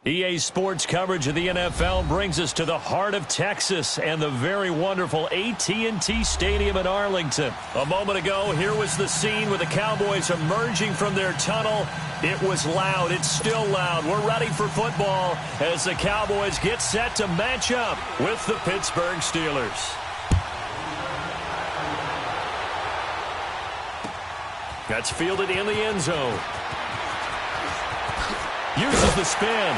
EA Sports coverage of the NFL brings us to the heart of Texas and the very wonderful AT&T Stadium in Arlington. A moment ago, here was the scene with the Cowboys emerging from their tunnel. It was loud. It's still loud. We're ready for football as the Cowboys get set to match up with the Pittsburgh Steelers. That's fielded in the end zone. Uses the spin.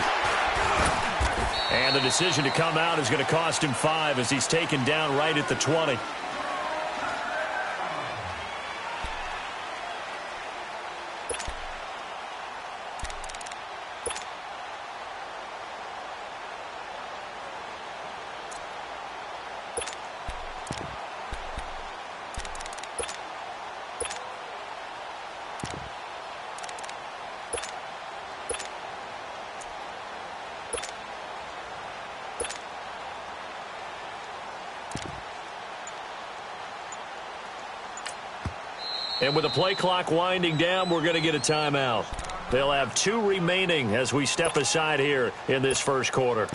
And the decision to come out is going to cost him 5 as he's taken down right at the 20. And with the play clock winding down, we're going to get a timeout. They'll have 2 remaining as we step aside here in this first quarter.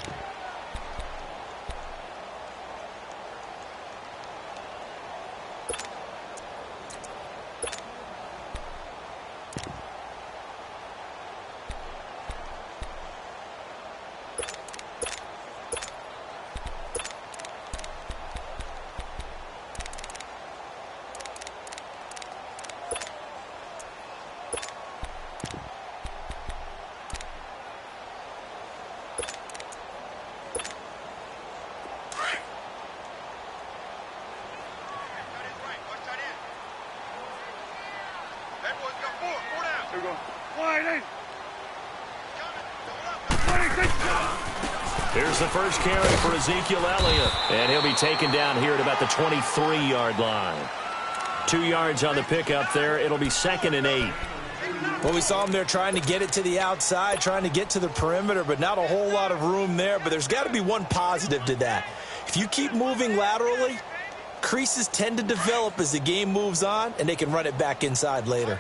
Here's the first carry for Ezekiel Elliott, and he'll be taken down here at about the 23-yard line. 2 yards on the pickup there. It'll be 2nd and 8. Well, we saw him there trying to get it to the outside, trying to get to the perimeter, but not a whole lot of room there. But there's got to be one positive to that. If you keep moving laterally, creases tend to develop as the game moves on, and they can run it back inside later.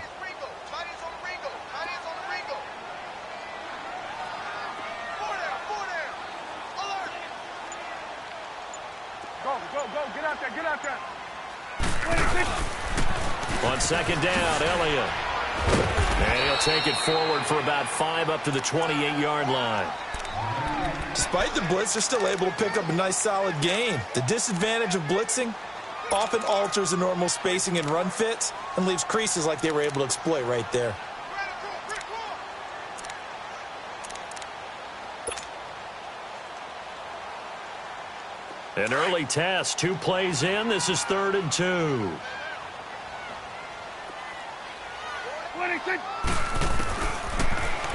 On 2nd down, Elliott. And he'll take it forward for about 5 up to the 28-yard line. Despite the blitz, they're still able to pick up a nice, solid gain. The disadvantage of blitzing often alters the normal spacing and run fits and leaves creases like they were able to exploit right there. An early test, 2 plays in. This is 3rd and 2.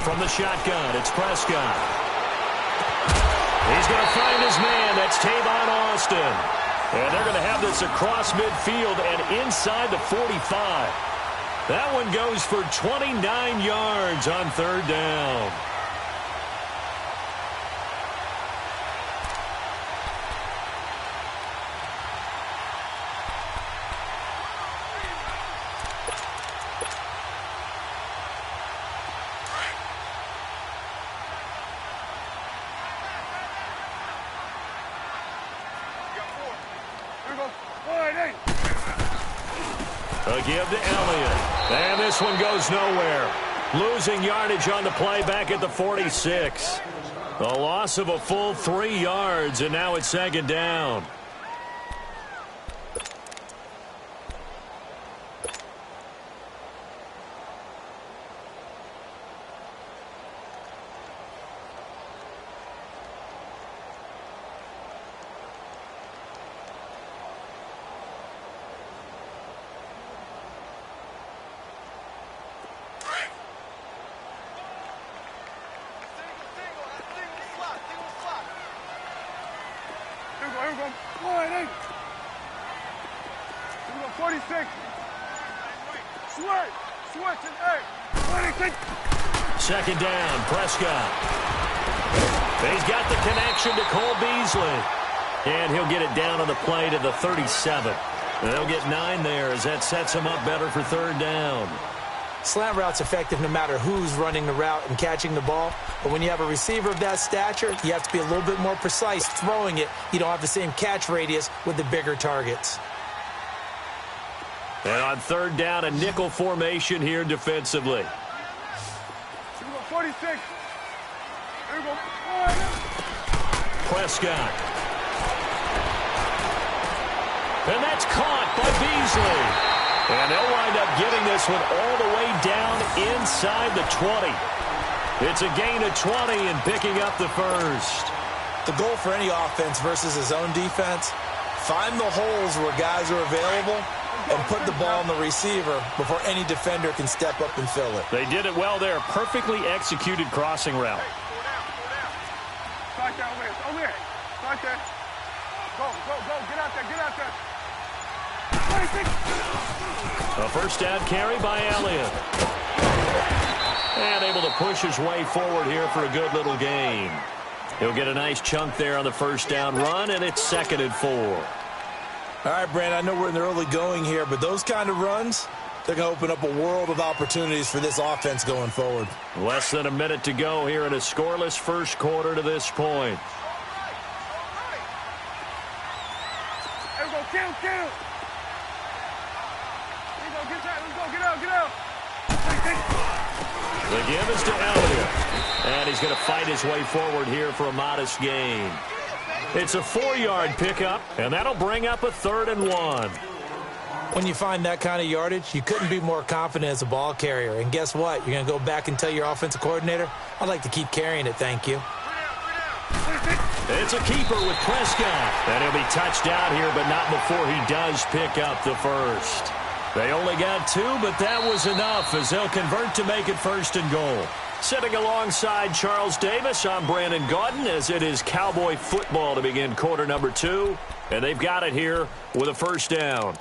From the shotgun, it's Prescott. He's going to find his man. That's Tavon Austin. And they're going to have this across midfield and inside the 45. That one goes for 29 yards on 3rd down. A give to Elliott. And this one goes nowhere. Losing yardage on the play back at the 46. A loss of a full 3 yards, and now it's 2nd down. Second down, Prescott. He's got the connection to Cole Beasley. And he'll get it down on the play to the 37. And they'll get 9 there as that sets him up better for 3rd down. Slant route's effective no matter who's running the route and catching the ball. But when you have a receiver of that stature, you have to be a little bit more precise throwing it. You don't have the same catch radius with the bigger targets. And on third down, a nickel formation here defensively. 46. Here we go. Prescott. And that's caught by Beasley. And they'll wind up getting this one all the way down inside the 20. It's a gain of 20 and picking up the first. The goal for any offense versus his own defense, find the holes where guys are available and put the ball on the receiver before any defender can step up and fill it. They did it well there. Perfectly executed crossing route. Start that way. Over here. Start there. Go. Get out there. Get out there. 26. A first down carry by Elliott. And able to push his way forward here for a good little gain. He'll get a nice chunk there on the first down run, and it's 2nd and 4. All right, Brand, I know we're in the early going here, but those kind of runs, they're going to open up a world of opportunities for this offense going forward. Less than a minute to go here in a scoreless first quarter to this point. There we go. Kill. Here we go. Let's go. Get out. The give is to Elliott. And he's going to fight his way forward here for a modest gain. It's a 4-yard pickup, and that'll bring up a 3rd and 1. When you find that kind of yardage, you couldn't be more confident as a ball carrier. And guess what? You're going to go back and tell your offensive coordinator, I'd like to keep carrying it, thank you. It's a keeper with Prescott. And he'll be touched out here, but not before he does pick up the first. They only got 2, but that was enough as they'll convert to make it 1st and goal. Sitting alongside Charles Davis, I'm Brandon Gaudin as it is Cowboy football to begin quarter number 2. And they've got it here with a first down.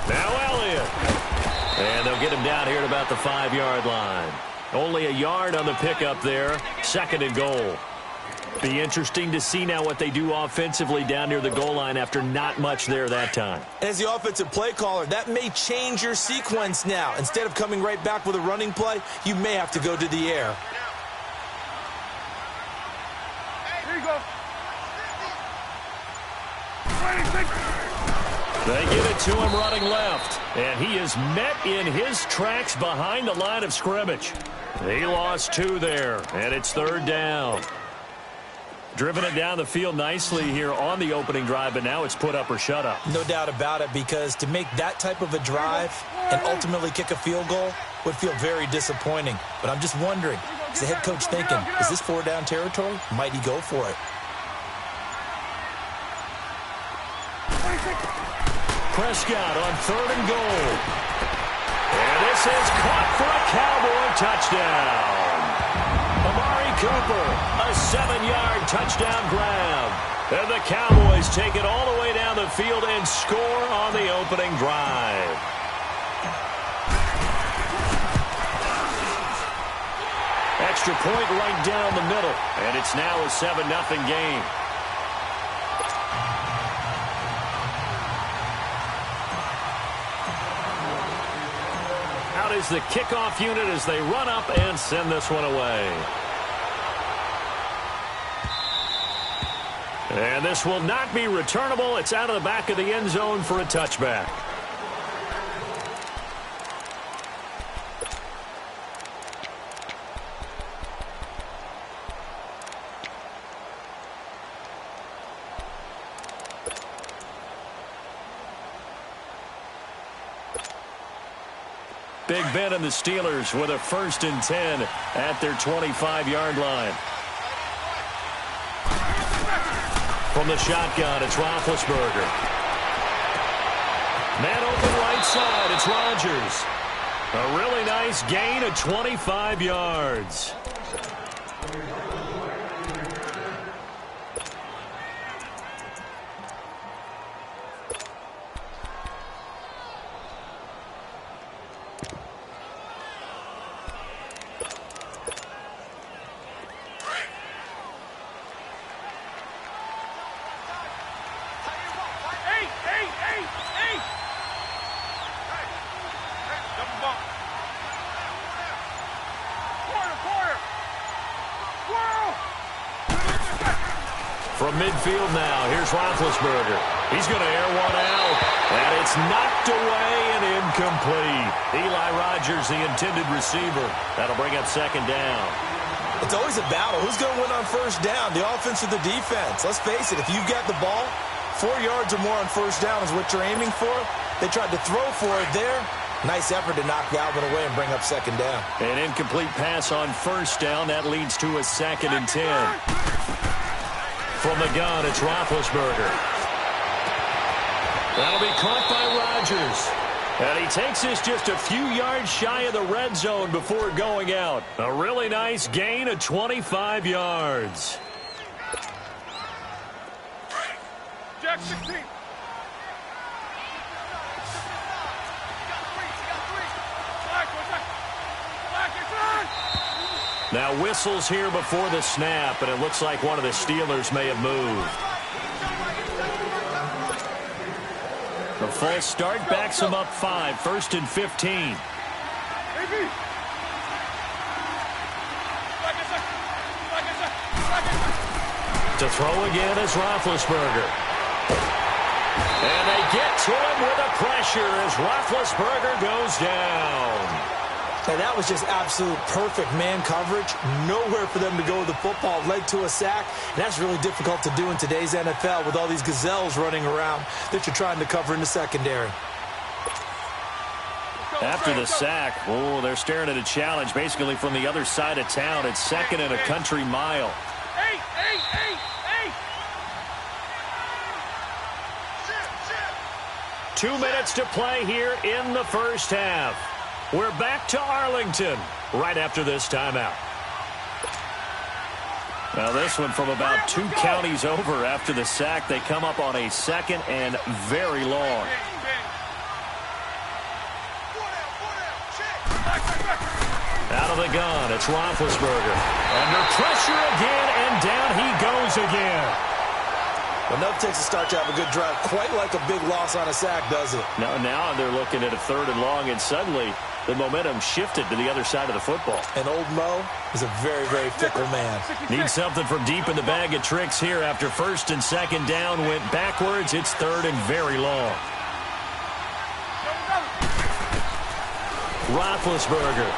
Now Elliott. And they'll get him down here at about the 5-yard line. Only a yard on the pickup there. 2nd and goal. Be interesting to see now what they do offensively down near the goal line after not much there that time. As the offensive play caller, that may change your sequence now. Instead of coming right back with a running play, you may have to go to the air. Here you go. They give it to him running left. And he is met in his tracks behind the line of scrimmage. He lost 2 there, and it's 3rd down. Driven it down the field nicely here on the opening drive, but now it's put up or shut up. No doubt about it, because to make that type of a drive and ultimately kick a field goal would feel very disappointing. But I'm just wondering, is the head coach thinking, is this 4-down territory? Might he go for it? Prescott on 3rd and goal. And this is caught for a Cowboy touchdown. Amari Cooper, a 7-yard touchdown grab. And the Cowboys take it all the way down the field and score on the opening drive. Extra point right down the middle. And it's now a 7-0 game. Out is the kickoff unit as they run up and send this one away. And this will not be returnable. It's out of the back of the end zone for a touchback. Big Ben and the Steelers with a 1st and 10 at their 25-yard line. From the shotgun, it's Roethlisberger. Man open right side, it's Rodgers. A really nice gain of 25 yards. From midfield now, here's Roethlisberger. He's going to air one out, and it's knocked away and incomplete. Eli Rogers, the intended receiver. That'll bring up second down. It's always a battle. Who's going to win on first down, the offense or the defense? Let's face it, if you've got the ball, 4 yards or more on first down is what you're aiming for. They tried to throw for it there. Nice effort to knock Galvin away and bring up second down. An incomplete pass on first down. That leads to a 2nd and 10. From the gun, it's Roethlisberger. That'll be caught by Rodgers. And he takes this just a few yards shy of the red zone before going out. A really nice gain of 25 yards. Jack 16. Now whistles here before the snap, and it looks like one of the Steelers may have moved. The false start backs him up 5, 1st and 15. To throw again is Roethlisberger. And they get to him with a pressure as Roethlisberger goes down. And that was just absolute perfect man coverage. Nowhere for them to go with the football. Led to a sack. And that's really difficult to do in today's NFL with all these gazelles running around that you're trying to cover in the secondary. After the sack, oh, they're staring at a challenge basically from the other side of town. It's 2nd and a country mile. 2 minutes to play here in the first half. We're back to Arlington right after this timeout. Now this one from about 2 counties over after the sack. They come up on a 2nd and very long. Out of the gun, it's Roethlisberger. Under pressure again, and down he goes again. Enough takes a start to have a good drive. Quite like a big loss on a sack, does it? Now they're looking at a 3rd and long, and suddenly the momentum shifted to the other side of the football. And old Mo is a very, very fickle man. Needs something from deep in the bag of tricks here after 1st and 2nd down. Went backwards. It's 3rd and very long. Roethlisberger.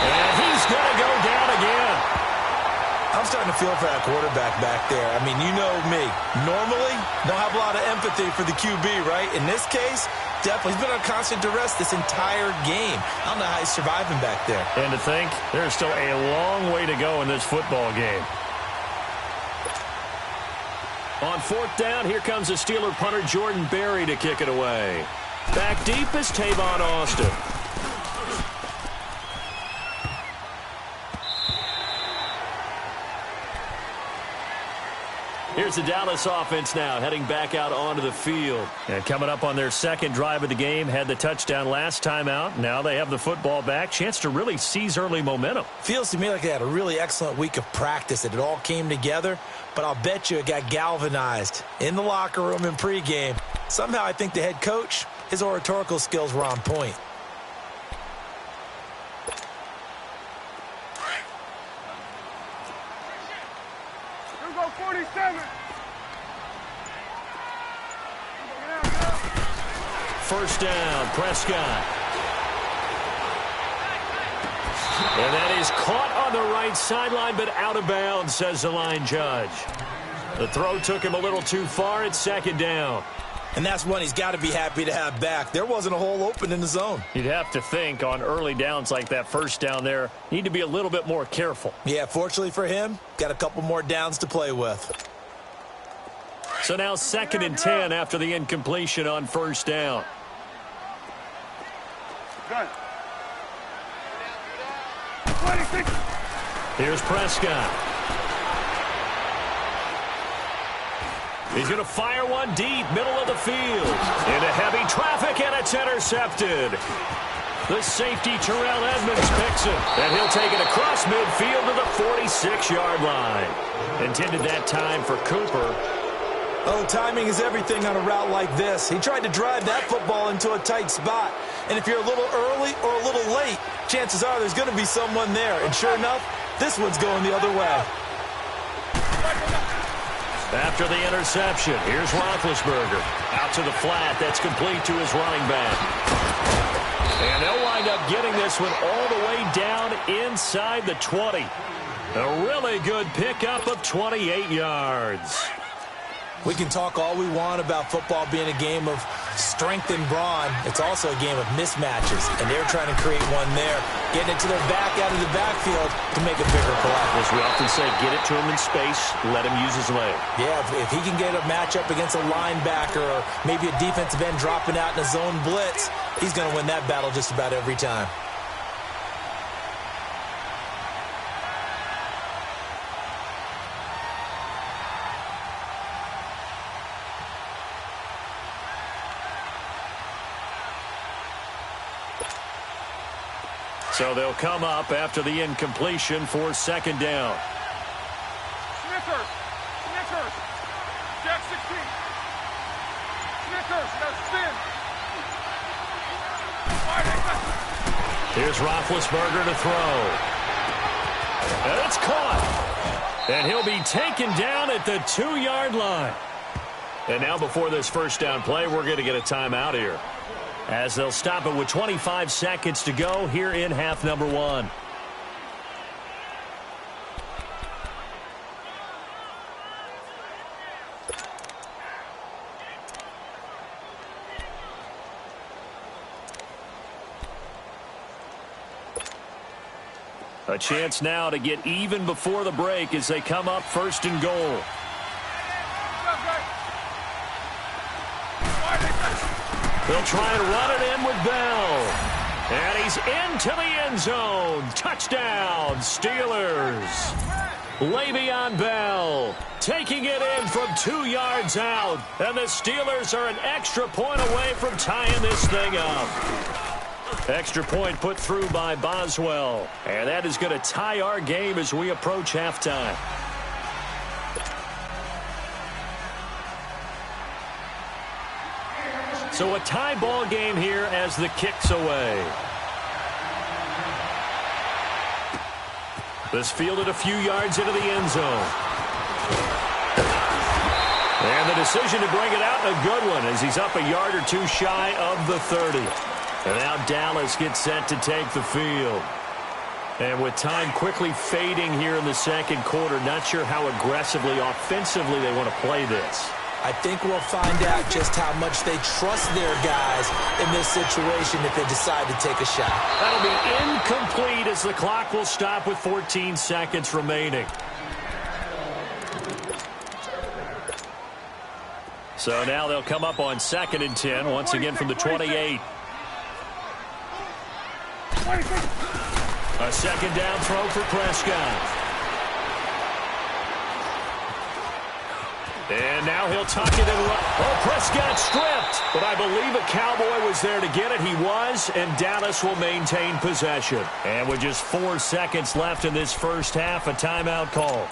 And he's going to go down again. I'm starting to feel for that quarterback back there. I mean, you know me. Normally, don't have a lot of empathy for the QB, right? In this case, definitely. He's been on constant duress this entire game. I don't know how he's surviving back there. And to think, there's still a long way to go in this football game. On 4th down, here comes the Steeler punter Jordan Berry to kick it away. Back deep is Tavon Austin. Here's the Dallas offense now, heading back out onto the field. And coming up on their 2nd drive of the game, had the touchdown last time out. Now they have the football back. Chance to really seize early momentum. Feels to me like they had a really excellent week of practice, that it all came together. But I'll bet you it got galvanized in the locker room in pregame. Somehow I think the head coach, his oratorical skills were on point. Here go 47. First down, Prescott. And that is caught on the right sideline, but out of bounds, says the line judge. The throw took him a little too far. It's 2nd down. And that's one he's got to be happy to have back. There wasn't a hole open in the zone. You'd have to think on early downs like that first down there, need to be a little bit more careful. Yeah, fortunately for him, got a couple more downs to play with. So now 2nd and 10 after the incompletion on first down. Gun. 26. Here's Prescott. He's going to fire one deep, middle of the field. Into heavy traffic, and it's intercepted. The safety, Terrell Edmonds, picks it. And he'll take it across midfield to the 46-yard line. Intended that time for Cooper. Oh, timing is everything on a route like this. He tried to drive that football into a tight spot. And if you're a little early or a little late, chances are there's going to be someone there. And sure enough, this one's going the other way. After the interception, here's Roethlisberger. Out to the flat. That's complete to his running back. And they'll wind up getting this one all the way down inside the 20. A really good pickup of 28 yards. We can talk all we want about football being a game of strength and brawn. It's also a game of mismatches, and they're trying to create one there, getting it to their back out of the backfield to make a bigger play. As we often say, get it to him in space, let him use his leg. Yeah, if he can get a matchup against a linebacker or maybe a defensive end dropping out in a zone blitz, he's going to win that battle just about every time. So they'll come up after the incompletion for second down. Snickers. Snickers. Jack 16. Snickers. Now spin. Here's Roethlisberger to throw. And it's caught. And he'll be taken down at the 2-yard line. And now before this first down play, we're going to get a timeout here, as they'll stop it with 25 seconds to go here in half number 1. A chance now to get even before the break as they come up first and goal. They'll try and run it in with Bell. And he's into the end zone. Touchdown, Steelers. Le'Veon Bell taking it in from 2 yards out. And the Steelers are an extra point away from tying this thing up. Extra point put through by Boswell. And that is going to tie our game as we approach halftime. So a tie ball game here as the kick's away. This fielded a few yards into the end zone. And the decision to bring it out, a good one, as he's up a yard or two shy of the 30. And now Dallas gets set to take the field. And with time quickly fading here in the second quarter, not sure how aggressively, offensively they want to play this. I think we'll find out just how much they trust their guys in this situation if they decide to take a shot. That'll be incomplete as the clock will stop with 14 seconds remaining. So now they'll come up on 2nd and 10, once again from the 28. A second down throw for Prescott. And now he'll tuck it and run. Oh, Prescott stripped. But I believe a Cowboy was there to get it. He was, and Dallas will maintain possession. And with just 4 seconds left in this first half, a timeout call.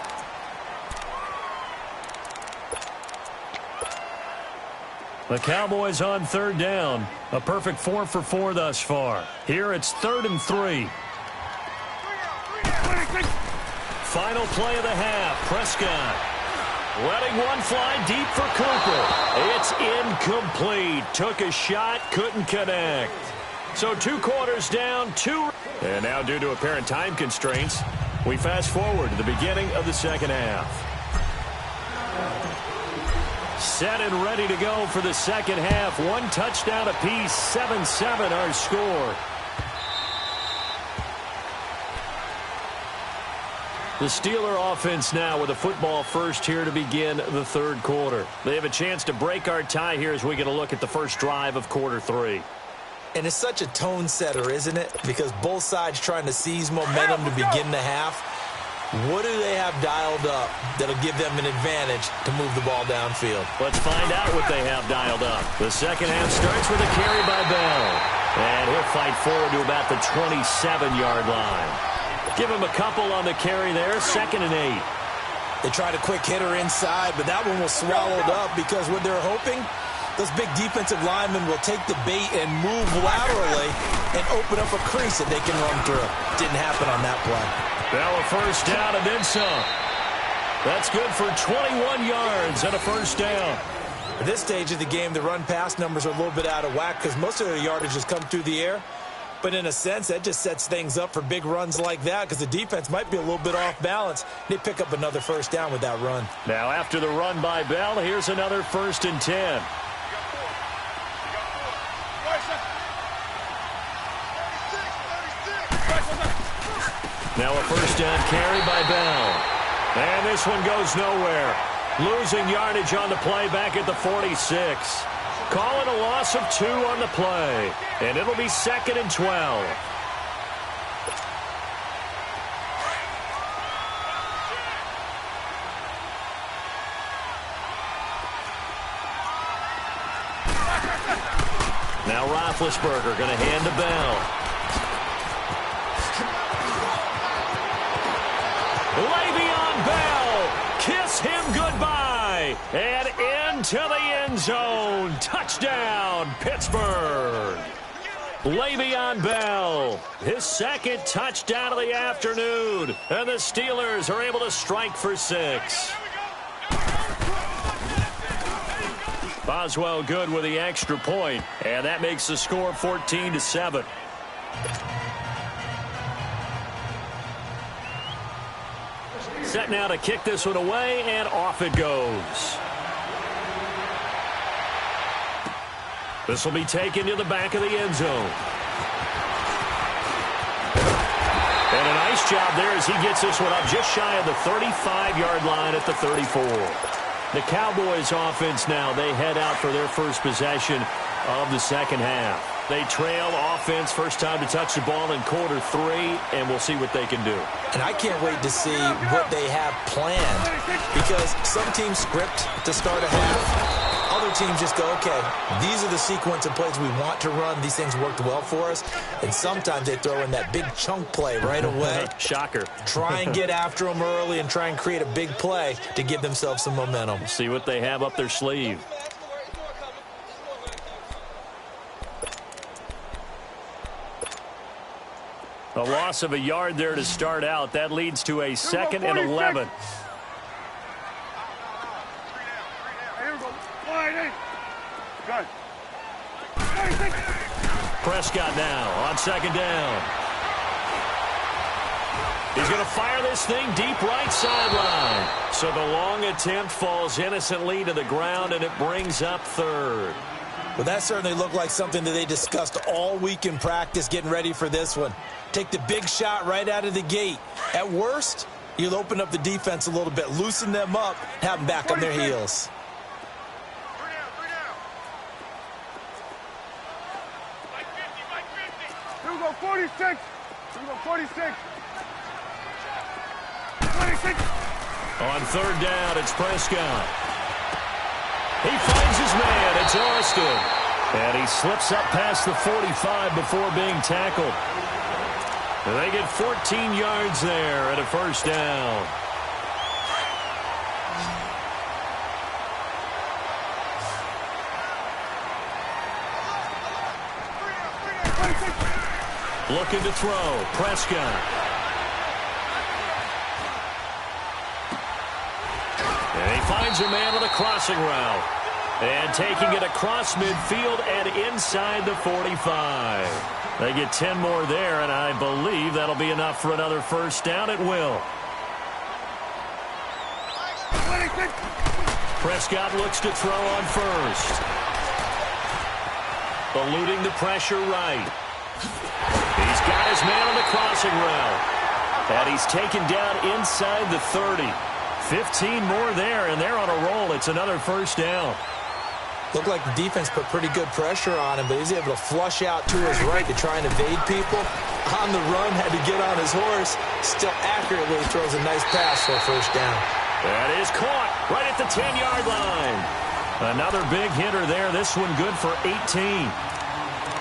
The Cowboys on 3rd down. A perfect 4 for 4 thus far. Here it's 3rd and 3. Final play of the half. Prescott letting one fly deep for Cooper. It's incomplete. Took a shot, couldn't connect. So 2 quarters down, 2. And now due to apparent time constraints, we fast forward to the beginning of the second half. Set and ready to go for the second half. 1 touchdown apiece, 7-7 our score. The Steeler offense now with a football first here to begin the 3rd quarter. They have a chance to break our tie here as we get a look at the first drive of quarter 3. And it's such a tone setter, isn't it? Because both sides trying to seize momentum to begin the half. What do they have dialed up that'll give them an advantage to move the ball downfield? Let's find out what they have dialed up. The second half starts with a carry by Bell. And he'll fight forward to about the 27-yard line. Give him a couple on the carry there, 2nd and 8. They tried a quick hitter inside, but that one was swallowed up because what they're hoping, those big defensive linemen will take the bait and move laterally and open up a crease that they can run through. Didn't happen on that play. Bell a first down and then some. That's good for 21 yards and a first down. At this stage of the game, the run-pass numbers are a little bit out of whack because most of their yardage has come through the air. But in a sense, that just sets things up for big runs like that because the defense might be a little bit off balance. They pick up another first down with that run. Now, after the run by Bell, here's another 1st and 10. Now a first down carry by Bell. And this one goes nowhere. Losing yardage on the play back at the 46. Call it a loss of 2 on the play. And it'll be 2nd and 12. Now Roethlisberger going to hand to Bell. Le'Veon Bell, kiss him goodbye, and into the end zone. Touchdown, Pittsburgh. Le'Veon Bell, his 2nd touchdown of the afternoon, and the Steelers are able to strike for 6. Boswell good with the extra point, and that makes the score 14-7. Set now to kick this one away, and off it goes. This will be taken to the back of the end zone. And a nice job there as he gets this one up just shy of the 35-yard line at the 34. The Cowboys offense now, they head out for their first possession of the second half. They trail offense, first time to touch the ball in quarter 3, and we'll see what they can do. And I can't wait to see what they have planned because some teams script to start a half. Other teams just go, okay, these are the sequence of plays we want to run. These things worked well for us. And sometimes they throw in that big chunk play right away. Shocker. Try and get after them early and try and create a big play to give themselves some momentum. See what they have up their sleeve. A loss of a yard there to start out. That leads to a 2nd and 11. Prescott now on 2nd down. He's going to fire this thing deep right sideline. So the long attempt falls innocently to the ground, and it brings up 3rd. Well, that certainly looked like something that they discussed all week in practice getting ready for this one. Take the big shot right out of the gate. At worst, you'll open up the defense a little bit, loosen them up, have them back on their heels. Here we go, 46. Here we go, 46. 26. On 3rd down, it's Prescott. He finds his man. It's Austin. And he slips up past the 45 before being tackled. And they get 14 yards there at a first down. Looking to throw. Prescott. And he finds a man with a crossing route. And taking it across midfield and inside the 45. They get 10 more there, and I believe that'll be enough for another first down. It will. Prescott looks to throw on 1st. Eluding the pressure right. He's got his man on the crossing route. And he's taken down inside the 30. 15 more there, and they're on a roll. It's another first down. Looked like the defense put pretty good pressure on him, but he's able to flush out to his right to try and evade people. On the run, had to get on his horse. Still accurately throws a nice pass for a first down. That is caught right at the 10-yard line. Another big hitter there. This one good for 18.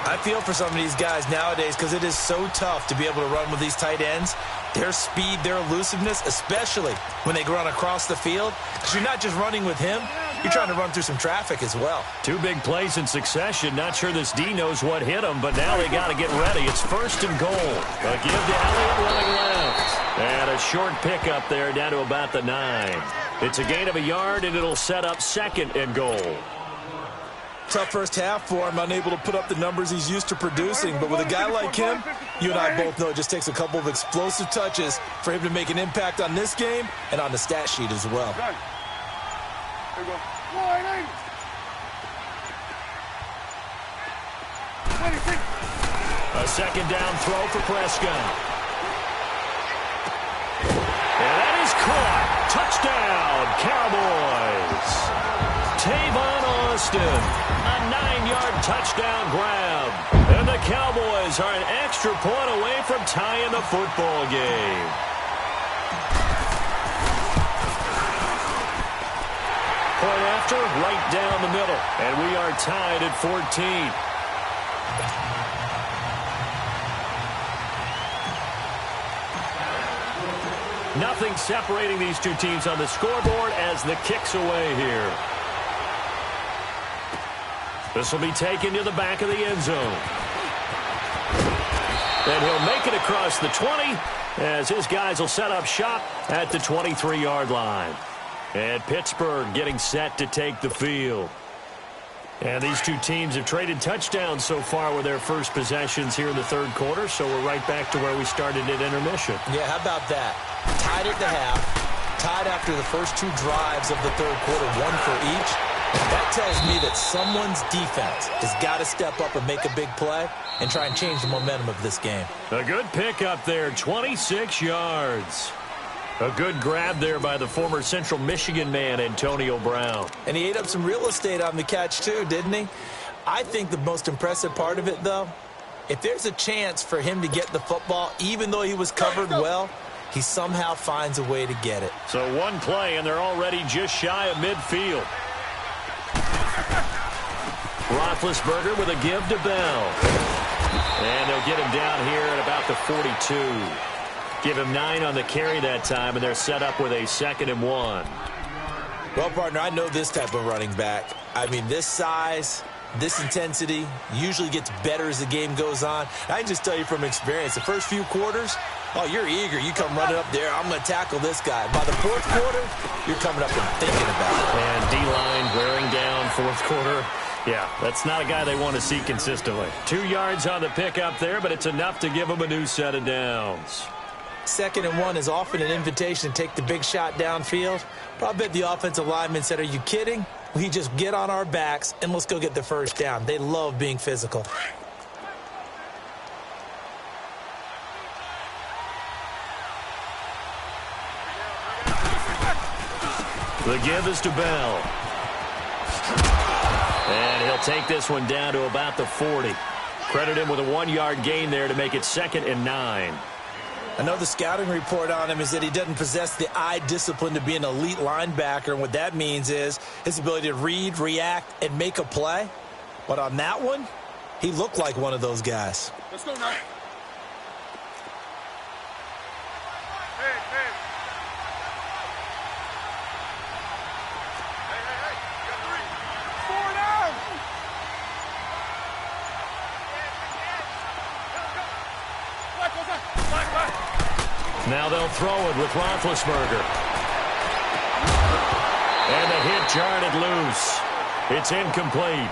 I feel for some of these guys nowadays because it is so tough to be able to run with these tight ends. Their speed, their elusiveness, especially when they run across the field. Because you're not just running with him, you're trying to run through some traffic as well. 2 big plays in succession. Not sure this D knows what hit him, but now they got to get ready. It's 1st and goal. A give to Elliott running left. And a short pickup there down to about the 9. It's a gain of a yard, and it'll set up 2nd and goal. Tough first half for him, unable to put up the numbers he's used to producing. But with a guy like him, you and I both know it just takes a couple of explosive touches for him to make an impact on this game and on the stat sheet as well. There you go. A 2nd down throw for Prescott. And that is caught. Touchdown, Cowboys. Tavon Austin, a 9-yard touchdown grab. And the Cowboys are an extra point away from tying the football game. Point after, right down the middle. And we are tied at 14. Nothing separating these two teams on the scoreboard as the kick's away here. This will be taken to the back of the end zone. And he'll make it across the 20 as his guys will set up shop at the 23-yard line. And Pittsburgh getting set to take the field. And these two teams have traded touchdowns so far with their first possessions here in the third quarter, so we're right back to where we started at intermission. Yeah, how about that? Tied at the half, tied after the first 2 drives of the third quarter, 1 for each. That tells me that someone's defense has got to step up and make a big play and try and change the momentum of this game. A good pickup there, 26 yards. A good grab there by the former Central Michigan man, Antonio Brown. And he ate up some real estate on the catch, too, didn't he? I think the most impressive part of it, though, if there's a chance for him to get the football, even though he was covered well, he somehow finds a way to get it. So 1 play, and they're already just shy of midfield. Roethlisberger with a give to Bell. And they'll get him down here at about the 42. Give him 9 on the carry that time, and they're set up with a 2nd and 1. Well, partner, I know this type of running back. I mean, this size, this intensity usually gets better as the game goes on. I can just tell you from experience, the first few quarters, oh, you're eager. You come running up there, I'm going to tackle this guy. By the fourth quarter, you're coming up and thinking about it. And D-line wearing down fourth quarter. Yeah, that's not a guy they want to see consistently. 2 yards on the pickup there, but it's enough to give him a new set of downs. 2nd and 1 is often an invitation to take the big shot downfield. But I bet the offensive lineman said, are you kidding? We just get on our backs and let's go get the first down. They love being physical. The give is to Bell. And he'll take this one down to about the 40. Credit him with a 1-yard gain there to make it 2nd and 9. I know the scouting report on him is that he doesn't possess the eye discipline to be an elite linebacker. And what that means is his ability to read, react, and make a play. But on that one, he looked like one of those guys. Let's go now. Hey. You got 3. 4 down. Black. Now they'll throw it with Roethlisberger. And the hit jarred it loose. It's incomplete.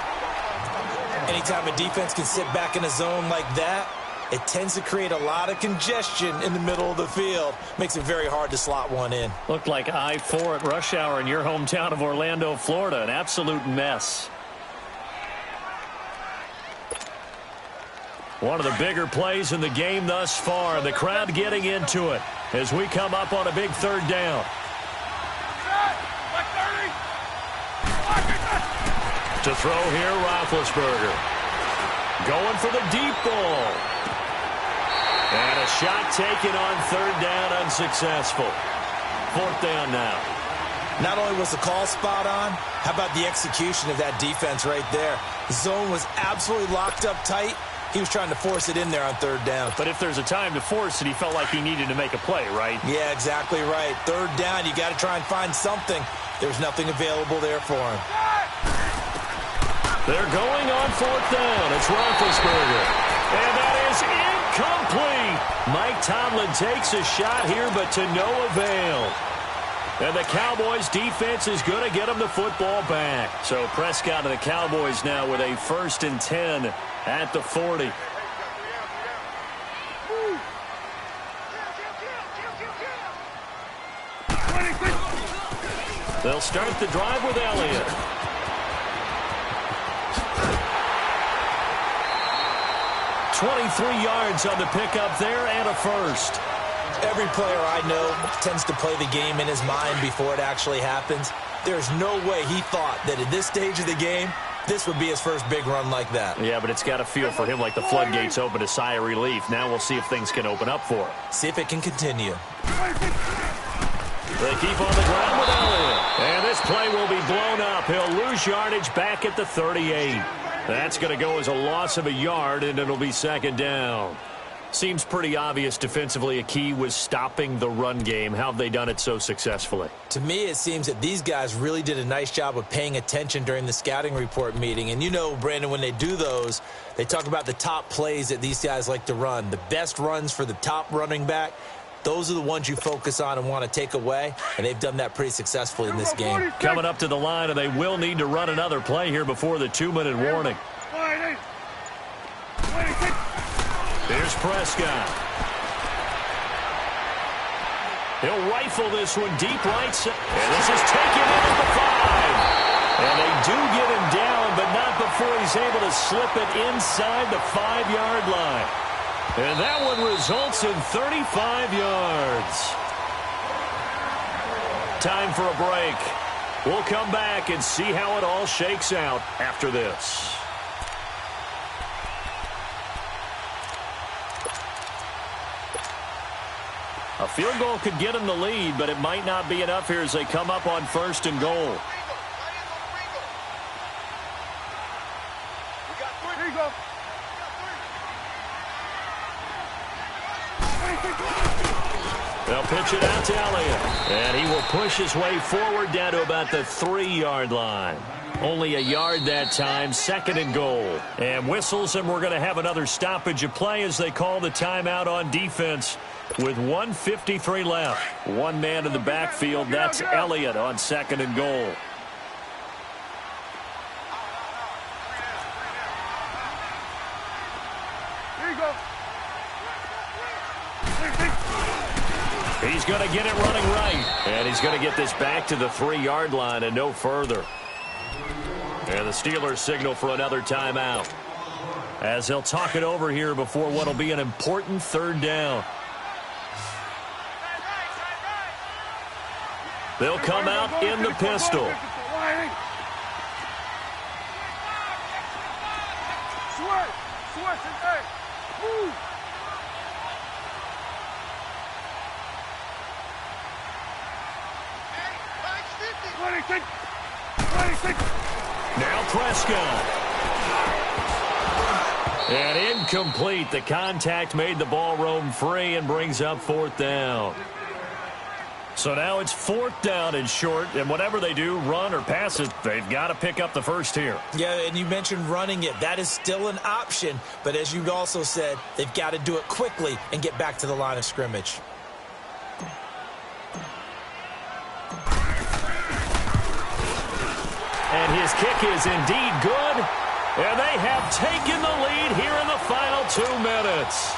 Anytime a defense can sit back in a zone like that, it tends to create a lot of congestion in the middle of the field. Makes it very hard to slot one in. Looked like I-4 at rush hour in your hometown of Orlando, Florida. An absolute mess. One of the bigger plays in the game thus far. The crowd getting into it as we come up on a big 3rd down. To throw here, Roethlisberger. Going for the deep ball. And a shot taken on 3rd down, unsuccessful. 4th down now. Not only was the call spot on, how about the execution of that defense right there? The zone was absolutely locked up tight. He was trying to force it in there on 3rd down. But if there's a time to force it, he felt like he needed to make a play, right? Yeah, exactly right. 3rd down, you got to try and find something. There's nothing available there for him. They're going on 4th down. It's Roethlisberger. And that is incomplete. Mike Tomlin takes a shot here, but to no avail. And the Cowboys defense is going to get him the football back. So Prescott and the Cowboys now with a 1st and 10 at the 40. They'll start the drive with Elliott. $23 yards on the pickup there and a first. Every player I know tends to play the game in his mind before it actually happens. There's no way he thought that at this stage of the game, this would be his first big run like that. Yeah, but it's got to feel for him like the floodgates open, a sigh of relief. Now we'll see if things can open up for him. See if it can continue. They keep on the ground with Elliott. And this play will be blown up. He'll lose yardage back at the 38. That's going to go as a loss of a yard, and it'll be 2nd down. Seems pretty obvious defensively a key was stopping the run game. How have they done it so successfully? To me, it seems that these guys really did a nice job of paying attention during the scouting report meeting. And you know, Brandon, when they do those, they talk about the top plays that these guys like to run. The best runs for the top running back, those are the ones you focus on and want to take away. And they've done that pretty successfully in this game. Coming up to the line, and they will need to run another play here before the 2-minute warning. Here's Prescott. He'll rifle this one deep right side. And this is taken in at the 5. And they do get him down, but not before he's able to slip it inside the 5-yard line. And that one results in 35 yards. Time for a break. We'll come back and see how it all shakes out after this. A field goal could get them the lead, but it might not be enough here as they come up on 1st and goal. They'll pitch it out to Elliott, and he will push his way forward down to about the 3-yard line. Only a yard that time, 2nd and goal. And whistles, and we're going to have another stoppage of play as they call the timeout on defense with 1:53 left. One man in the backfield, that's Elliott on 2nd and goal. Here you go. He's going to get it running right. And he's going to get this back to the 3-yard line and no further. And the Steelers signal for another timeout as they'll talk it over here before what will be an important 3rd down. They'll come out in the pistol. Now Prescott. And incomplete. The contact made the ball roam free and brings up 4th down. So now it's 4th down and short, and whatever they do, run or pass it, they've got to pick up the first here. Yeah, and you mentioned running it. That is still an option, but as you also said, they've got to do it quickly and get back to the line of scrimmage. And his kick is indeed good, and they have taken the lead here in the final 2 minutes.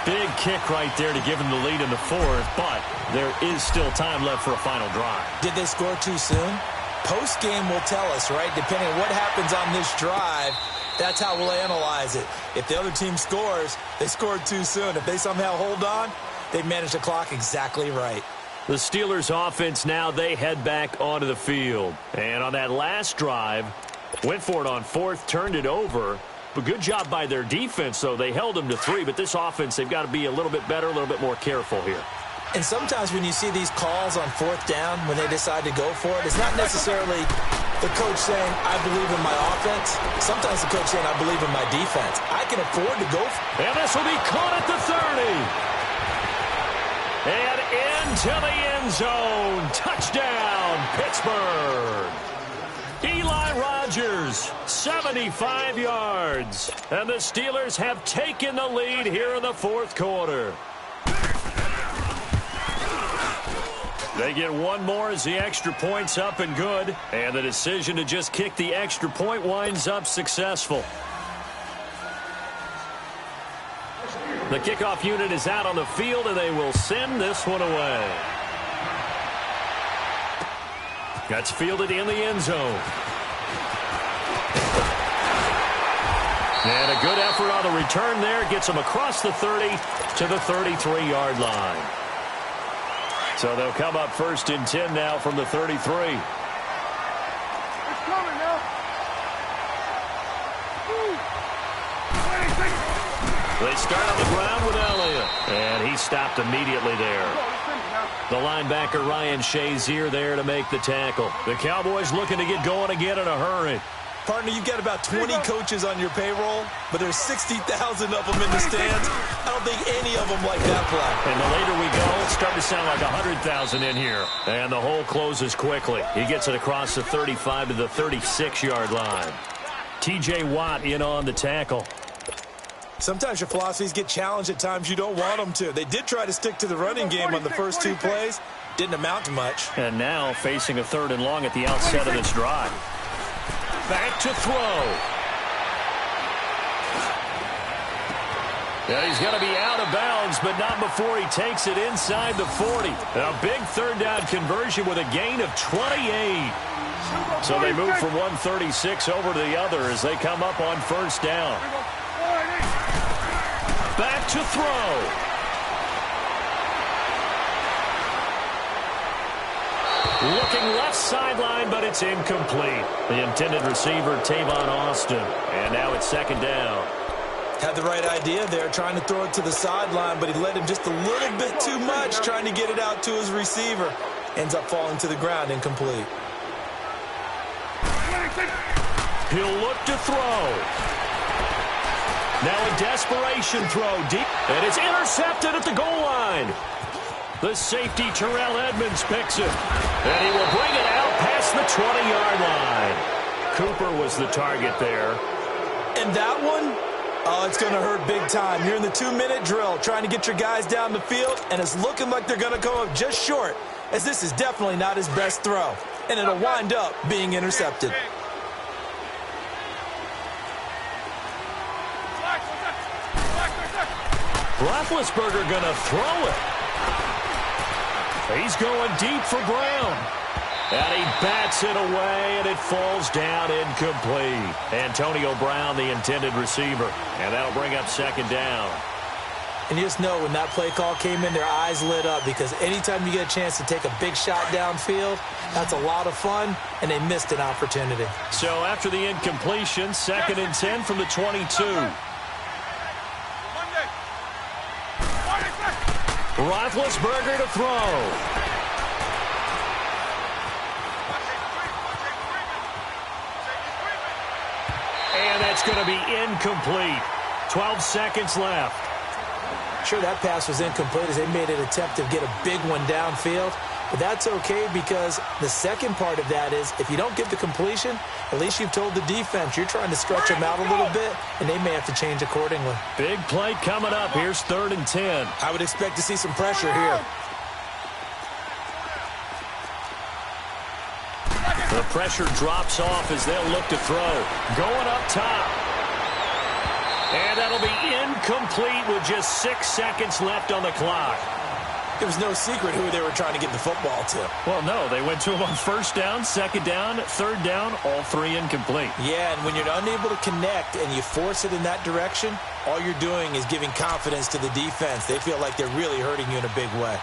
Big kick right there to give him the lead in the 4th, but there is still time left for a final drive. Did they score too soon? Post-game will tell us, right? Depending on what happens on this drive, that's how we'll analyze it. If the other team scores, they scored too soon. If they somehow hold on, they've managed the clock exactly right. The Steelers offense now, they head back onto the field. And on that last drive, went for it on 4th, turned it over. But good job by their defense, though. They held them to 3, but this offense, they've got to be a little bit better, a little bit more careful here. And sometimes when you see these calls on 4th down, when they decide to go for it, it's not necessarily the coach saying, I believe in my offense. Sometimes the coach saying, I believe in my defense. I can afford to go for it. And this will be caught at the 30. And into the end zone. Touchdown, Pittsburgh. Eli Rodgers, 75 yards. And the Steelers have taken the lead here in the fourth quarter. They get one more as the extra point's up and good. And the decision to just kick the extra point winds up successful. The kickoff unit is out on the field, and they will send this one away. That's fielded in the end zone. And a good effort on the return there. Gets them across the 30 to the 33-yard line. So they'll come up first and 10 now from the 33. It's coming now. They start on the ground with Elliott. And he stopped immediately there. The linebacker Ryan Shazier there to make the tackle. The Cowboys looking to get going again in a hurry. Partner, you've got about 20 coaches on your payroll, but there's 60,000 of them in the stands. I don't think any of them like that play. And the later we go, it's starting to sound like 100,000 in here. And the hole closes quickly. He gets it across the 35 to the 36-yard line. T.J. Watt in on the tackle. Sometimes your philosophies get challenged at times you don't want them to. They did try to stick to the running game on the first two plays. Didn't amount to much. And now facing a 3rd and long at the outset of this drive. Back to throw. Yeah, he's going to be out of bounds, but not before he takes it inside the 40. A big 3rd down conversion with a gain of 28. So they move from 136 over to the other as they come up on 1st down. Back to throw. Looking left sideline, but it's incomplete. The intended receiver, Tavon Austin. And now it's 2nd down. Had the right idea there, trying to throw it to the sideline, but he led him just a little bit too much, trying to get it out to his receiver. Ends up falling to the ground, incomplete. He'll look to throw. Now a desperation throw deep. And it's intercepted at the goal line. The safety, Terrell Edmonds, picks it. And he will bring it out past the 20-yard line. Cooper was the target there. And that one, oh, it's going to hurt big time. You're in the 2-minute drill trying to get your guys down the field, and it's looking like they're going to come up just short, as this is definitely not his best throw. And it'll wind up being intercepted. Roethlisberger going to throw it. He's going deep for Brown. And he bats it away, and it falls down incomplete. Antonio Brown, the intended receiver. And that'll bring up 2nd down. And you just know when that play call came in, their eyes lit up, because anytime you get a chance to take a big shot downfield, that's a lot of fun, and they missed an opportunity. So after the incompletion, 2nd and 10 from the 22. Roethlisberger to throw. And that's going to be incomplete. 12 seconds left. Sure, that pass was incomplete as they made an attempt to get a big one downfield. But that's okay, because the second part of that is if you don't get the completion, at least you've told the defense you're trying to stretch them out a little bit, and they may have to change accordingly. Big play coming up. Here's 3rd and 10. I would expect to see some pressure here. The pressure drops off as they'll look to throw. Going up top. And that'll be incomplete with just 6 seconds left on the clock. It was no secret who they were trying to get the football to. Well, no, they went to him on 1st down, 2nd down, 3rd down, all 3 incomplete. Yeah, and when you're unable to connect and you force it in that direction, all you're doing is giving confidence to the defense. They feel like they're really hurting you in a big way.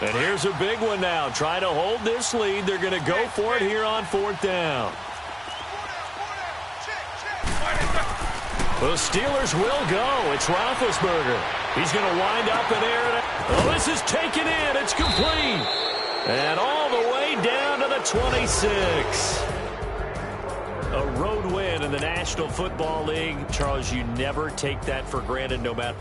And here's a big one now. Trying to hold this lead. They're going to go for it here on 4th down. The Steelers will go. It's Roethlisberger. He's going to wind up in air. Oh, this is taken in. It's complete. And all the way down to the 26. A road win in the National Football League. Charles, you never take that for granted no matter.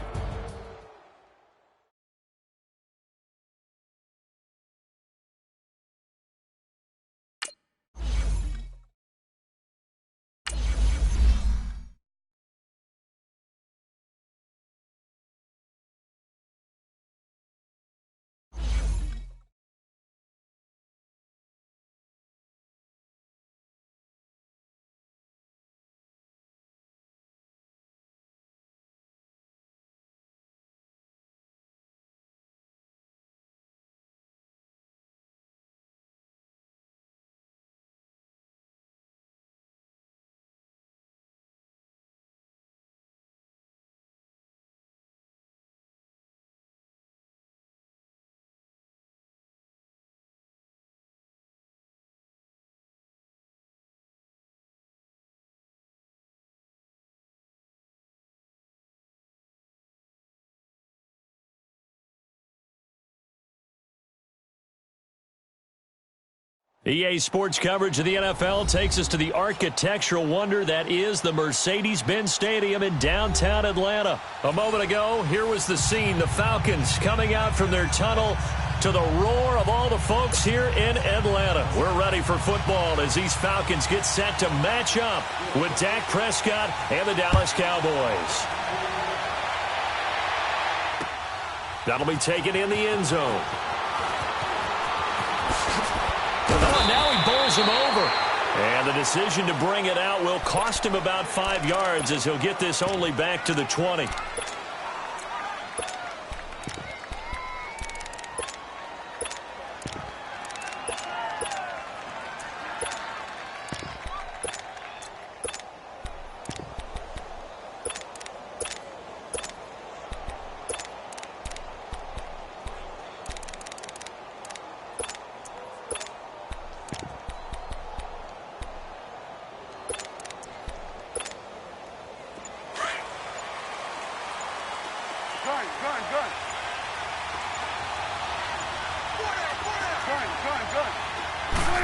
EA Sports coverage of the NFL takes us to the architectural wonder that is the Mercedes-Benz Stadium in downtown Atlanta. A moment ago, here was the scene. The Falcons coming out from their tunnel to the roar of all the folks here in Atlanta. We're ready for football as these Falcons get set to match up with Dak Prescott and the Dallas Cowboys. That'll be taken in the end zone. Oh, now he bowls him over. And the decision to bring it out will cost him about 5 yards as he'll get this only back to the 20.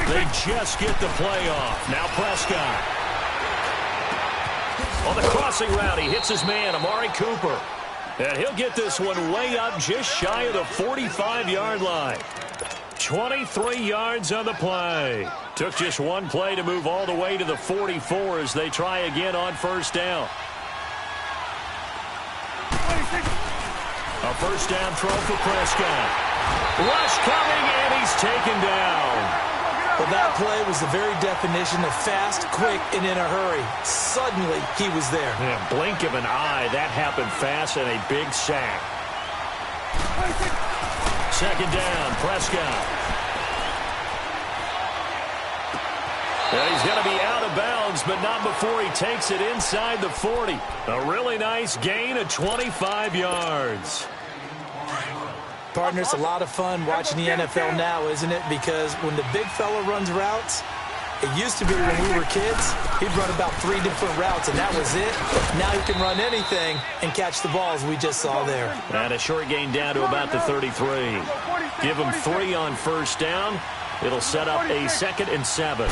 They just get the play off. Now Prescott. On the crossing route, he hits his man, Amari Cooper. And he'll get this one way up just shy of the 45-yard line. 23 yards on the play. Took just one play to move all the way to the 44 as they try again on first down. A first down throw for Prescott. Rush coming, and he's taken down. Well, that play was the very definition of fast, quick, and in a hurry. Suddenly, he was there. Yeah, blink of an eye, that happened fast, and a big sack. Second down, Prescott. And he's going to be out of bounds, but not before he takes it inside the 40. A really nice gain of 25 yards. Partner, it's a lot of fun watching the NFL now, isn't it? Because when the big fella runs routes, it used to be when we were kids, he'd run about 3 different routes, and that was it. Now he can run anything and catch the balls we just saw there. And a short gain down to about the 33. Give him 3 on first down. It'll set up a 2nd and 7.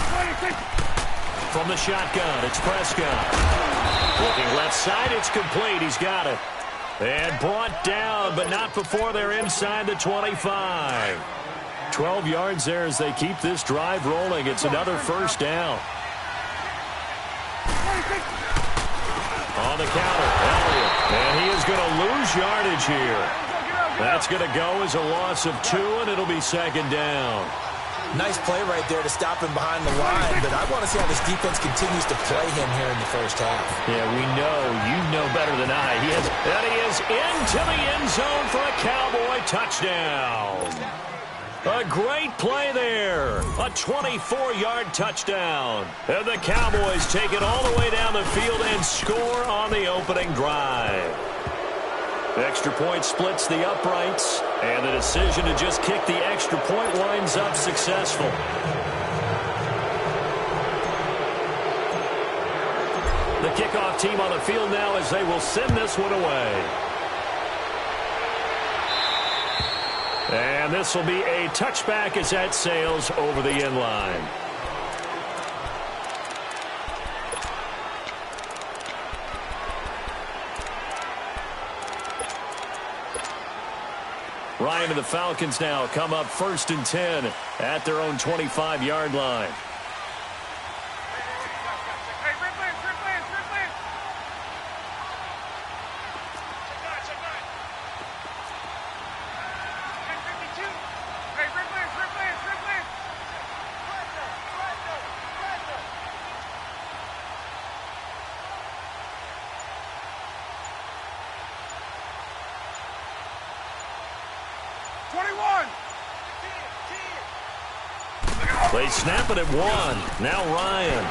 From the shotgun, it's Prescott. Looking left side, it's complete. He's got it. And brought down, but not before they're inside the 25. 12 yards there as they keep this drive rolling. It's another first down. On the counter, Elliott. And he is going to lose yardage here. That's going to go as a loss of 2, and it'll be second down. Nice play right there to stop him behind the line, but I want to see how this defense continues to play him here in the first half. Yeah, we know. You know better than I. He is into the end zone for a Cowboy touchdown. A great play there. A 24-yard touchdown. And the Cowboys take it all the way down the field and score on the opening drive. Extra point splits the uprights, and the decision to just kick the extra point winds up successful. The kickoff team on the field now as they will send this one away. And this will be a touchback as that sails over the end line. Ryan and the Falcons now come up 1st and 10 at their own 25-yard line. They snap it at 1. Now Ryan.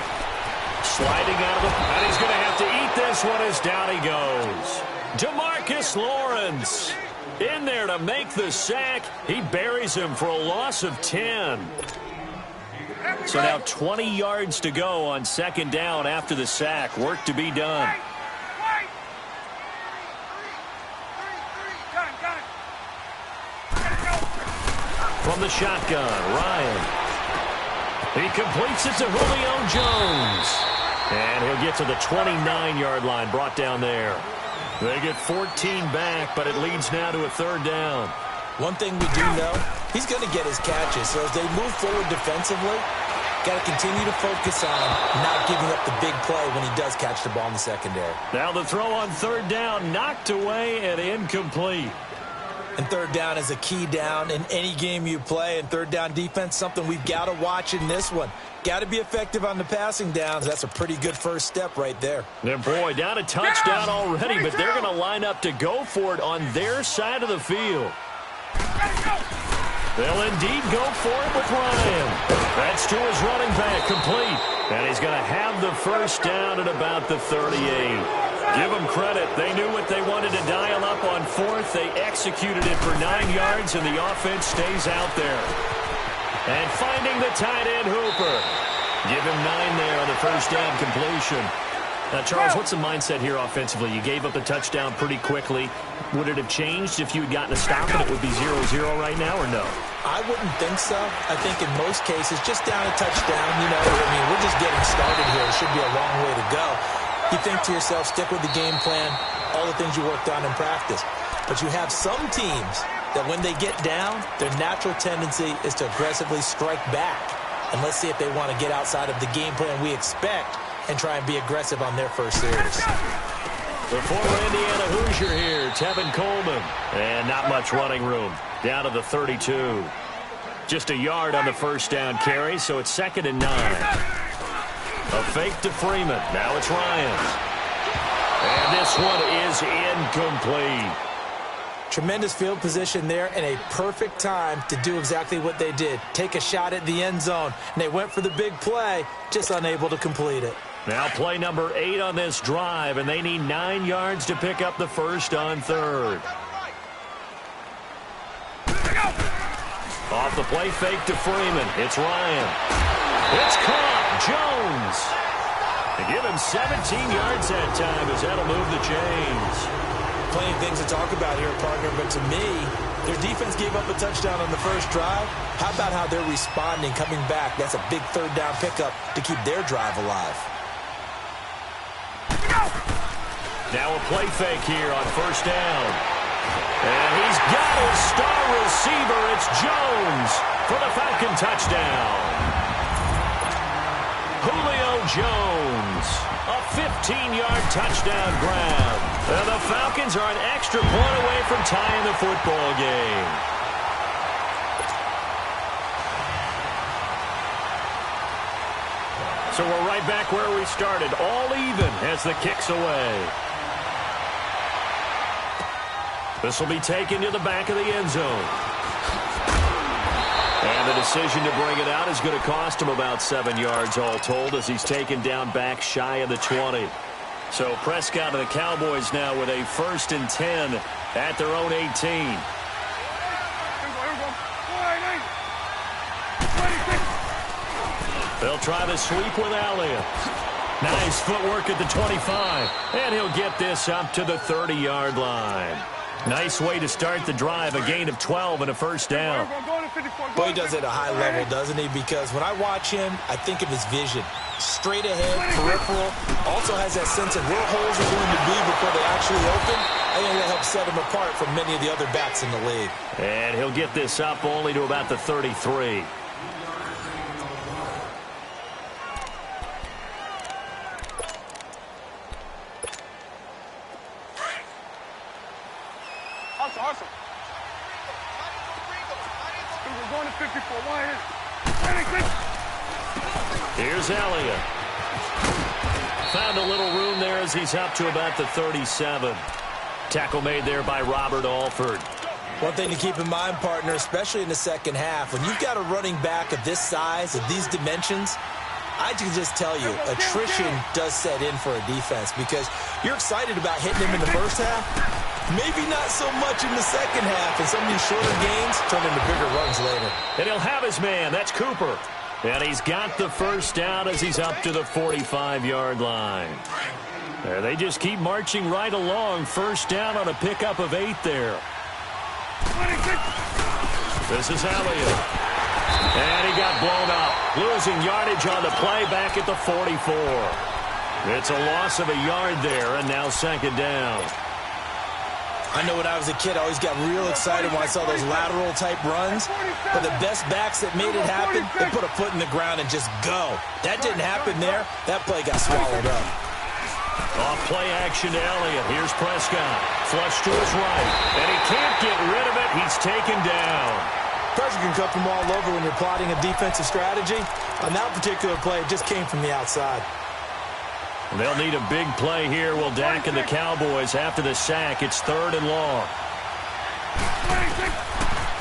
Sliding out of the... And he's going to have to eat this one as down he goes. DeMarcus Lawrence in there to make the sack. He buries him for a loss of 10. So now 20 yards to go on second down after the sack. Work to be done. From the shotgun, Ryan. He completes it to Julio Jones. And he'll get to the 29-yard line, brought down there. They get 14 back, but it leads now to a third down. One thing we do know, he's going to get his catches. So as they move forward defensively, got to continue to focus on not giving up the big play when he does catch the ball in the secondary. Now the throw on third down, knocked away and incomplete. And third down is a key down in any game you play. And third down defense, something we've got to watch in this one. Got to be effective on the passing downs. That's a pretty good first step right there. And boy, down a touchdown already, but they're going to line up to go for it on their side of the field. They'll indeed go for it with Ryan. That's to his running back, complete. And he's going to have the first down at about the 38. Give them credit. They knew what they wanted to dial up on fourth. They executed it for 9 yards, and the offense stays out there. And finding the tight end, Hooper. Give him 9 there on the first down completion. Now, Charles, what's the mindset here offensively? You gave up a touchdown pretty quickly. Would it have changed if you had gotten a stop and it would be 0-0 right now, or no? I wouldn't think so. I think in most cases, just down a touchdown, you know, I mean, we're just getting started here. It should be a long way to go. You think to yourself, stick with the game plan, all the things you worked on in practice. But you have some teams that when they get down, their natural tendency is to aggressively strike back. And let's see if they want to get outside of the game plan we expect and try and be aggressive on their first series. The former Indiana Hoosier here, Tevin Coleman. And not much running room. Down to the 32. Just a yard on the first down carry, so it's 2nd and 9. A fake to Freeman. Now it's Ryan. And this one is incomplete. Tremendous field position there and a perfect time to do exactly what they did. Take a shot at the end zone. And they went for the big play, just unable to complete it. Now play number 8 on this drive, and they need 9 yards to pick up the first on third. Off the play fake to Freeman. It's Ryan. It's caught. Jones. They give him 17 yards that time as that'll move the chains. Plenty of things to talk about here, partner, but to me, their defense gave up a touchdown on the first drive. How about how they're responding, coming back? That's a big third down pickup to keep their drive alive. Now a play fake here on first down. And he's got his star receiver. It's Jones for the Falcon touchdown. Julio Jones, a 15-yard touchdown grab. And the Falcons are an extra point away from tying the football game. So we're right back where we started, all even as the kick's away. This will be taken to the back of the end zone. And the decision to bring it out is going to cost him about 7 yards all told as he's taken down back shy of the 20. So Prescott and the Cowboys now with a 1st and 10 at their own 18. They'll try the sweep with Elliott. Nice footwork at the 25. And he'll get this up to the 30-yard line. Nice way to start the drive, a gain of 12 and a first down. Boy, he does it at a high level, doesn't he? Because when I watch him, I think of his vision. Straight ahead, peripheral. Also has that sense of where holes are going to be before they actually open. I think that helps set him apart from many of the other backs in the league. And he'll get this up only to about the 33. Awesome. We're going to 54. Here's Elliott. Found a little room there as he's up to about the 37. Tackle made there by Robert Alford. One thing to keep in mind, partner, especially in the second half, when you've got a running back of this size, of these dimensions, I can just tell you, attrition does set in for a defense because you're excited about hitting him in the first half. Maybe not so much in the second half, and some of these shorter gains turn into bigger runs later. And he'll have his man. That's Cooper. And he's got the first down as he's up to the 45-yard line. There, they just keep marching right along. First down on a pickup of 8 there. This is Elliott. And he got blown up. Losing yardage on the play back at the 44. It's a loss of a yard there, and now second down. I know when I was a kid, I always got real excited when I saw those lateral-type runs. But the best backs that made it happen, they put a foot in the ground and just go. That didn't happen there. That play got swallowed up. Off play action to Elliott. Here's Prescott. Flush to his right. And he can't get rid of it. He's taken down. Pressure can come from all over when you're plotting a defensive strategy. On that particular play, it just came from the outside. They'll need a big play here. Will Dak and the Cowboys after the sack. It's 3rd and long.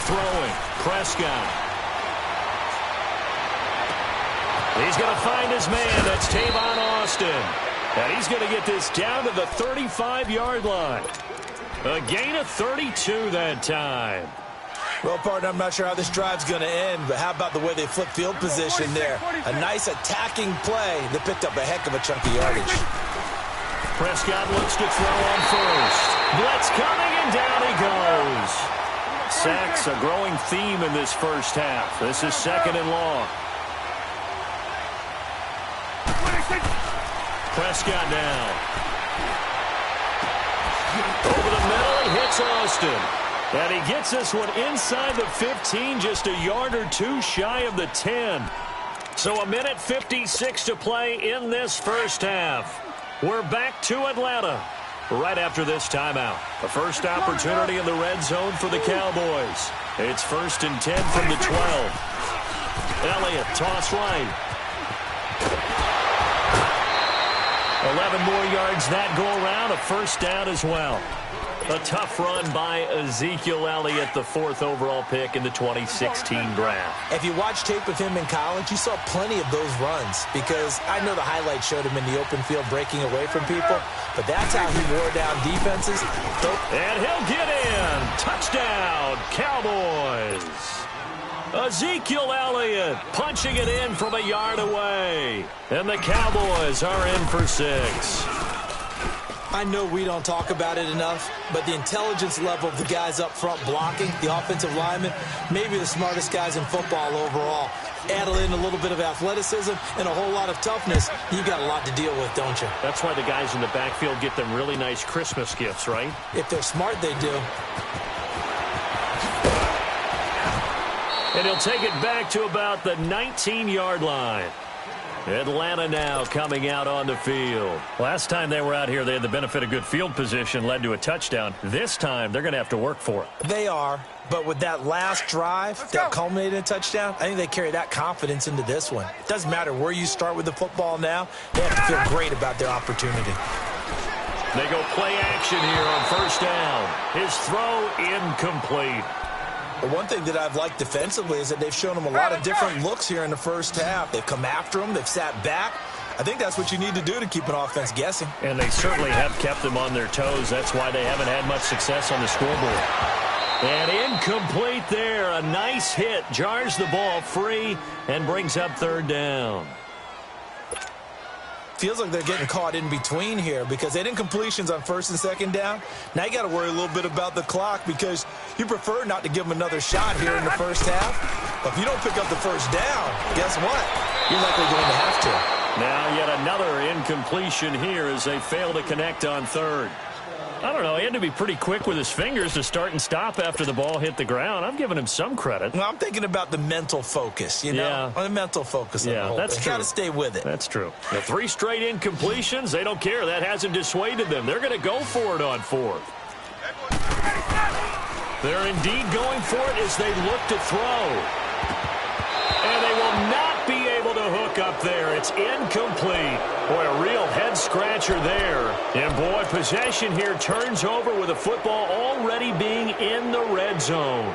Throwing. Prescott. He's going to find his man. That's Tavon Austin. And he's going to get this down to the 35-yard line. A gain of 32 that time. Well, partner, I'm not sure how this drive's going to end, but how about the way they flip field position there? A nice attacking play that picked up a heck of a chunk of yardage. Prescott looks to throw on first. Blitz coming, and down he goes. Sacks, a growing theme in this first half. This is 2nd and long. Prescott now. Over the middle, he hits Austin. And he gets this one inside the 15, just a yard or two shy of the 10. So a minute 56 to play in this first half. We're back to Atlanta right after this timeout. The first opportunity in the red zone for the Cowboys. It's 1st and 10 from the 12. Elliott, toss right. 11 more yards that go around, a first down as well. A tough run by Ezekiel Elliott, the 4th overall pick in the 2016 draft. If you watch tape of him in college, you saw plenty of those runs because I know the highlights showed him in the open field breaking away from people, but that's how he wore down defenses. And he'll get in. Touchdown, Cowboys. Ezekiel Elliott punching it in from a yard away. And the Cowboys are in for 6. I know we don't talk about it enough, but the intelligence level of the guys up front blocking, the offensive linemen, maybe the smartest guys in football overall. Add in a little bit of athleticism and a whole lot of toughness, you've got a lot to deal with, don't you? That's why the guys in the backfield get them really nice Christmas gifts, right? If they're smart, they do. And he'll take it back to about the 19-yard line. Atlanta now coming out on the field. Last time they were out here, they had the benefit of good field position, led to a touchdown. This time, they're going to have to work for it. They are, but with that last drive that culminated in a touchdown, I think they carry that confidence into this one. It doesn't matter where you start with the football now. They have to feel great about their opportunity. They go play action here on 1st down. His throw incomplete. The one thing that I've liked defensively is that they've shown him a lot of different looks here in the first half. They've come after him. They've sat back. I think that's what you need to do to keep an offense guessing. And they certainly have kept them on their toes. That's why they haven't had much success on the scoreboard. And incomplete there. A nice hit. Jars the ball free and brings up 3rd down. Feels like they're getting caught in between here because they had incompletions on 1st and 2nd down. Now you got to worry a little bit about the clock because you prefer not to give them another shot here in the first half. But if you don't pick up the 1st down, guess what? You're likely going to have to. Now yet another incompletion here as they fail to connect on 3rd. I don't know. He had to be pretty quick with his fingers to start and stop after the ball hit the ground. I'm giving him some credit. Well, I'm thinking about the mental focus, you know? Yeah. The mental focus. Yeah, that's true. Got to stay with it. That's true. The 3 straight incompletions, they don't care. That hasn't dissuaded them. They're going to go for it on 4th. They're indeed going for it as they look to throw. And they will not be able to hook up there. It's incomplete. Boy, a real head-scratcher there. And, boy, possession here turns over with a football already being in the red zone.